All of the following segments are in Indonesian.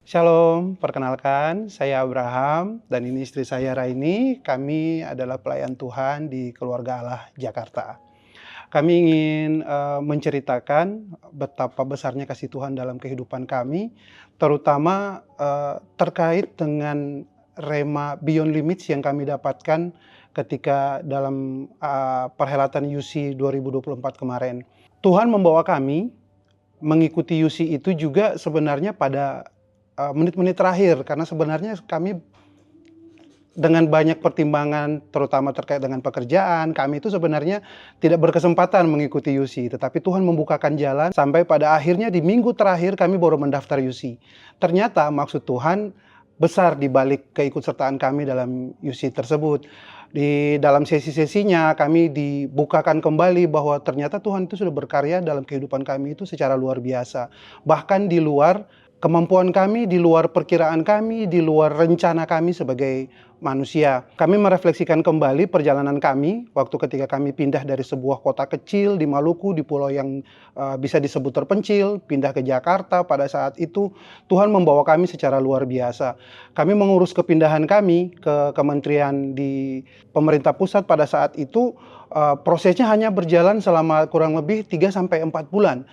Shalom, perkenalkan saya Abraham dan ini istri saya Raini. Kami adalah pelayan Tuhan di Keluarga Allah Jakarta. Kami ingin menceritakan betapa besarnya kasih Tuhan dalam kehidupan kami, terutama terkait dengan rema Beyond Limits yang kami dapatkan ketika dalam perhelatan UC 2024 kemarin. Tuhan membawa kami mengikuti UC itu juga sebenarnya pada menit-menit terakhir, karena sebenarnya kami dengan banyak pertimbangan terutama terkait dengan pekerjaan, kami itu sebenarnya tidak berkesempatan mengikuti UC, tetapi Tuhan membukakan jalan sampai pada akhirnya di minggu terakhir kami baru mendaftar UC. Ternyata maksud Tuhan besar di balik keikutsertaan kami dalam UC tersebut. Di dalam sesi-sesinya kami dibukakan kembali bahwa ternyata Tuhan itu sudah berkarya dalam kehidupan kami itu secara luar biasa. Bahkan di luar kemampuan kami, di luar perkiraan kami, di luar rencana kami sebagai manusia. Kami merefleksikan kembali perjalanan kami waktu ketika kami pindah dari sebuah kota kecil di Maluku, di pulau yang bisa disebut terpencil, pindah ke Jakarta. Pada saat itu Tuhan membawa kami secara luar biasa. Kami mengurus kepindahan kami ke kementerian di pemerintah pusat pada saat itu, prosesnya hanya berjalan selama kurang lebih 3-4 bulan.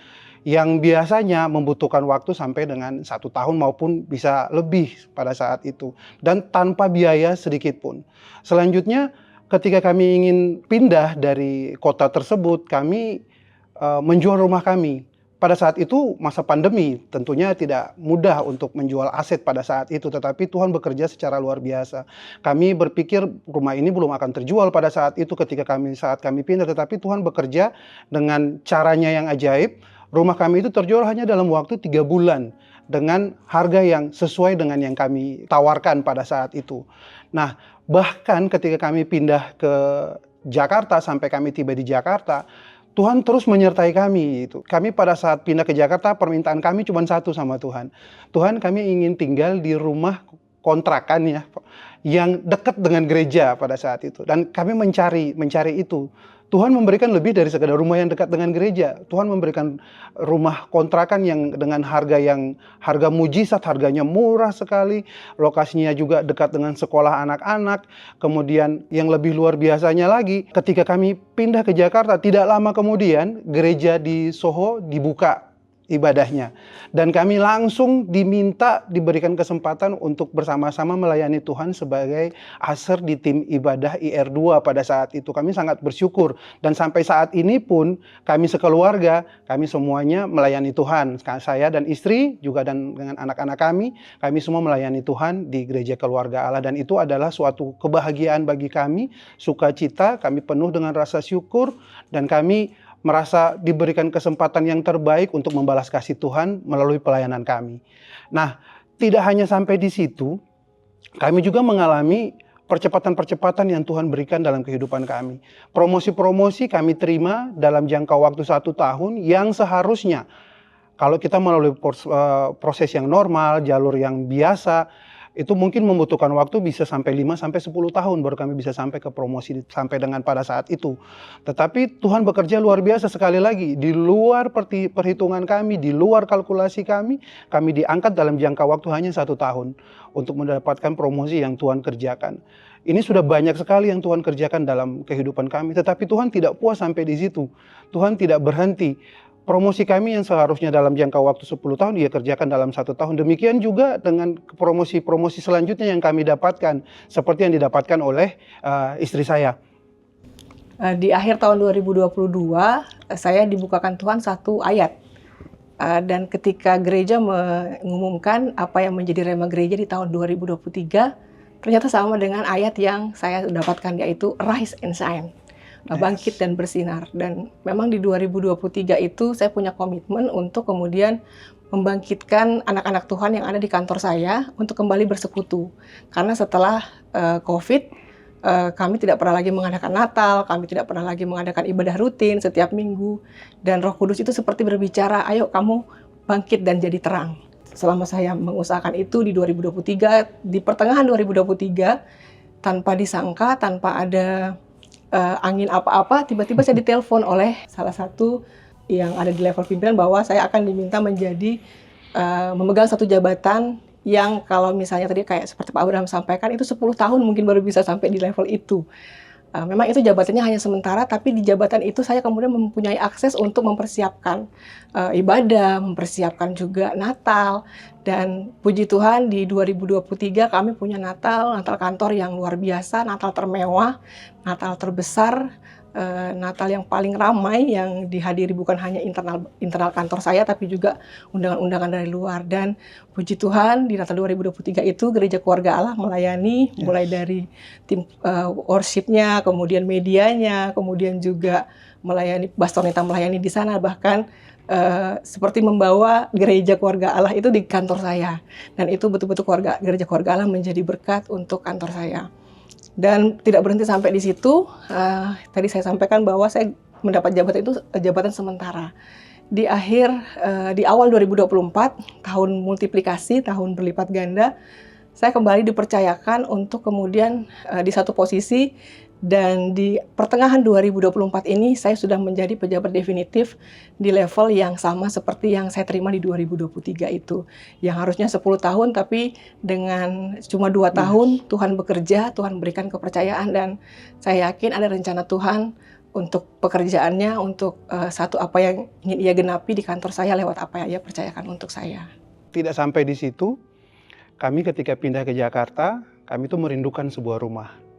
Yang biasanya membutuhkan waktu sampai dengan 1 tahun maupun bisa lebih pada saat itu. Dan tanpa biaya sedikit pun. Selanjutnya ketika kami ingin pindah dari kota tersebut, kami menjual rumah kami. Pada saat itu masa pandemi, tentunya tidak mudah untuk menjual aset pada saat itu. Tetapi Tuhan bekerja secara luar biasa. Kami berpikir rumah ini belum akan terjual pada saat itu saat kami pindah. Tetapi Tuhan bekerja dengan caranya yang ajaib. Rumah kami itu terjual hanya dalam waktu 3 bulan dengan harga yang sesuai dengan yang kami tawarkan pada saat itu. Nah, bahkan ketika kami pindah ke Jakarta, sampai kami tiba di Jakarta, Tuhan terus menyertai kami. Kami pada saat pindah ke Jakarta, permintaan kami cuma satu sama Tuhan. Tuhan, kami ingin tinggal di rumah kontrakan ya, yang dekat dengan gereja pada saat itu. Dan kami mencari itu. Tuhan memberikan lebih dari sekedar rumah yang dekat dengan gereja. Tuhan memberikan rumah kontrakan yang dengan harga mujizat, harganya murah sekali. Lokasinya juga dekat dengan sekolah anak-anak. Kemudian yang lebih luar biasanya lagi, ketika kami pindah ke Jakarta, tidak lama kemudian gereja di Soho dibuka ibadahnya. Dan kami langsung diberikan kesempatan untuk bersama-sama melayani Tuhan sebagai aser di tim ibadah IR2 pada saat itu. Kami sangat bersyukur. Dan sampai saat ini pun kami sekeluarga, kami semuanya melayani Tuhan. Saya dan istri juga dengan anak-anak kami semua melayani Tuhan di gereja Keluarga Allah. Dan itu adalah suatu kebahagiaan bagi kami, sukacita, kami penuh dengan rasa syukur, dan kami merasa diberikan kesempatan yang terbaik untuk membalas kasih Tuhan melalui pelayanan kami. Nah, tidak hanya sampai di situ, kami juga mengalami percepatan-percepatan yang Tuhan berikan dalam kehidupan kami. Promosi-promosi kami terima dalam jangka waktu 1 tahun yang seharusnya kalau kita melalui proses yang normal, jalur yang biasa, itu mungkin membutuhkan waktu bisa sampai 5-10 tahun baru kami bisa sampai ke promosi sampai dengan pada saat itu. Tetapi Tuhan bekerja luar biasa sekali lagi. Di luar perhitungan kami, di luar kalkulasi kami diangkat dalam jangka waktu hanya 1 tahun untuk mendapatkan promosi yang Tuhan kerjakan. Ini sudah banyak sekali yang Tuhan kerjakan dalam kehidupan kami. Tetapi Tuhan tidak puas sampai di situ. Tuhan tidak berhenti. Promosi kami yang seharusnya dalam jangka waktu 10 tahun, dia kerjakan dalam 1 tahun. Demikian juga dengan promosi-promosi selanjutnya yang kami dapatkan, seperti yang didapatkan oleh istri saya. Di akhir tahun 2022, saya dibukakan Tuhan 1 ayat. Dan ketika gereja mengumumkan apa yang menjadi rema gereja di tahun 2023, ternyata sama dengan ayat yang saya dapatkan, yaitu Rise and Shine. Bangkit dan bersinar. Dan memang di 2023 itu saya punya komitmen untuk kemudian membangkitkan anak-anak Tuhan yang ada di kantor saya untuk kembali bersekutu. Karena setelah COVID, kami tidak pernah lagi mengadakan Natal, kami tidak pernah lagi mengadakan ibadah rutin setiap minggu. Dan Roh Kudus itu seperti berbicara, ayo kamu bangkit dan jadi terang. Selama saya mengusahakan itu di 2023, di pertengahan 2023, tanpa disangka, tanpa ada angin apa-apa, tiba-tiba saya ditelepon oleh salah satu yang ada di level pimpinan bahwa saya akan diminta menjadi memegang satu jabatan yang kalau misalnya tadi kayak seperti Pak Abraham sampaikan itu 10 tahun mungkin baru bisa sampai di level itu. Memang itu jabatannya hanya sementara, tapi di jabatan itu saya kemudian mempunyai akses untuk mempersiapkan ibadah, mempersiapkan juga Natal, dan puji Tuhan di 2023 kami punya Natal kantor yang luar biasa, Natal termewah, Natal terbesar, Natal yang paling ramai yang dihadiri bukan hanya internal kantor saya tapi juga undangan-undangan dari luar. Dan puji Tuhan di Natal 2023 itu Gereja Keluarga Allah melayani mulai dari tim worship-nya, kemudian medianya, kemudian juga melayani Bastonita melayani di sana, bahkan seperti membawa Gereja Keluarga Allah itu di kantor saya. Dan itu betul-betul Gereja Keluarga Allah menjadi berkat untuk kantor saya. Dan tidak berhenti sampai di situ. Tadi saya sampaikan bahwa saya mendapat jabatan itu jabatan sementara. Di awal 2024, tahun multiplikasi, tahun berlipat ganda, saya kembali dipercayakan untuk kemudian di satu posisi, dan di pertengahan 2024 ini saya sudah menjadi pejabat definitif di level yang sama seperti yang saya terima di 2023 itu. Yang harusnya 10 tahun tapi dengan cuma 2 tahun Tuhan bekerja, Tuhan berikan kepercayaan, dan saya yakin ada rencana Tuhan untuk pekerjaannya, untuk satu apa yang ingin Ia genapi di kantor saya lewat apa yang Ia percayakan untuk saya. Tidak sampai di situ, kami ketika pindah ke Jakarta, kami tuh merindukan sebuah rumah.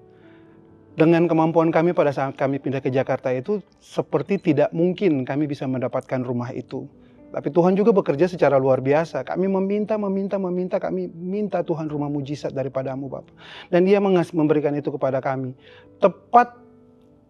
Dengan kemampuan kami pada saat kami pindah ke Jakarta itu, seperti tidak mungkin kami bisa mendapatkan rumah itu. Tapi Tuhan juga bekerja secara luar biasa. Kami meminta, kami minta Tuhan rumah mujizat daripadamu Bapak. Dan Dia memberikan itu kepada kami. Tepat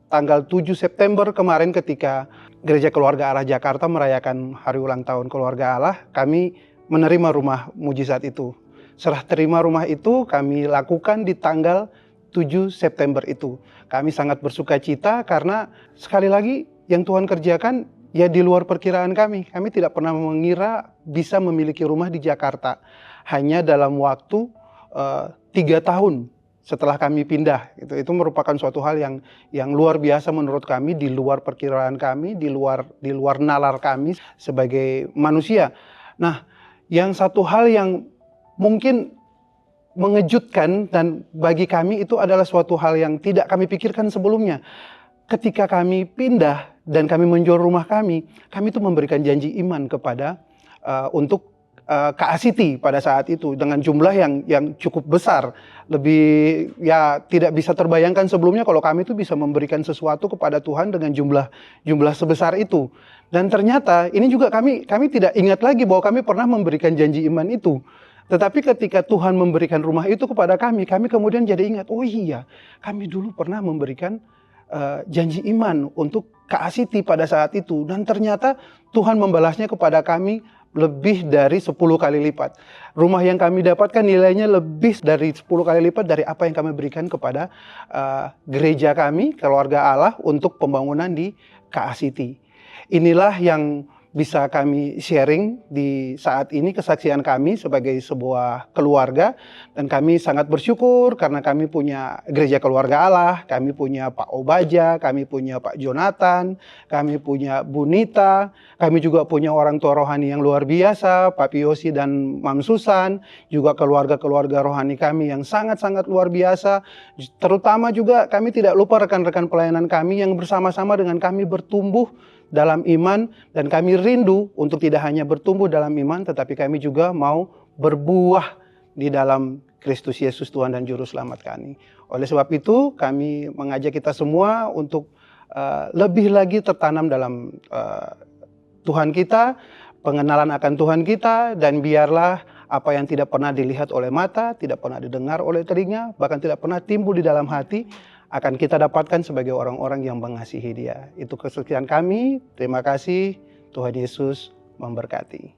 tanggal 7 September kemarin ketika Gereja Keluarga Allah Jakarta merayakan hari ulang tahun Keluarga Allah, kami menerima rumah mujizat itu. Serah terima rumah itu kami lakukan di tanggal 7 September itu. Kami sangat bersuka cita karena sekali lagi yang Tuhan kerjakan ya di luar perkiraan kami. Kami tidak pernah mengira bisa memiliki rumah di Jakarta. Hanya dalam waktu 3 tahun setelah kami pindah. Itu merupakan suatu hal yang luar biasa menurut kami, di luar perkiraan kami, di luar nalar kami sebagai manusia. Nah, yang satu hal yang mungkin mengejutkan dan bagi kami itu adalah suatu hal yang tidak kami pikirkan sebelumnya. Ketika kami pindah dan kami menjual rumah kami itu memberikan janji iman kepada untuk KACT pada saat itu dengan jumlah yang cukup besar. Lebih ya tidak bisa terbayangkan sebelumnya kalau kami itu bisa memberikan sesuatu kepada Tuhan dengan jumlah sebesar itu. Dan ternyata ini juga kami tidak ingat lagi bahwa kami pernah memberikan janji iman itu. Tetapi ketika Tuhan memberikan rumah itu kepada kami kemudian jadi ingat, oh iya, kami dulu pernah memberikan janji iman untuk KACT pada saat itu. Dan ternyata Tuhan membalasnya kepada kami lebih dari 10 kali lipat. Rumah yang kami dapatkan nilainya lebih dari 10 kali lipat dari apa yang kami berikan kepada gereja kami, Keluarga Allah, untuk pembangunan di KACT. Inilah yang bisa kami sharing di saat ini, kesaksian kami sebagai sebuah keluarga. Dan kami sangat bersyukur karena kami punya Gereja Keluarga Allah, kami punya Pak Obaja, kami punya Pak Jonathan, kami punya Bu Nita, kami juga punya orang tua rohani yang luar biasa, Pak Piyosi dan Mam Susan, juga keluarga-keluarga rohani kami yang sangat-sangat luar biasa. Terutama juga kami tidak lupa rekan-rekan pelayanan kami yang bersama-sama dengan kami bertumbuh dalam iman, dan kami rindu untuk tidak hanya bertumbuh dalam iman, tetapi kami juga mau berbuah di dalam Kristus Yesus Tuhan dan Juru Selamat kami. Oleh sebab itu kami mengajak kita semua untuk lebih lagi tertanam dalam Tuhan kita, pengenalan akan Tuhan kita, dan biarlah apa yang tidak pernah dilihat oleh mata, tidak pernah didengar oleh telinga, bahkan tidak pernah timbul di dalam hati, akan kita dapatkan sebagai orang-orang yang mengasihi Dia. Itu kesaksian kami. Terima kasih. Tuhan Yesus memberkati.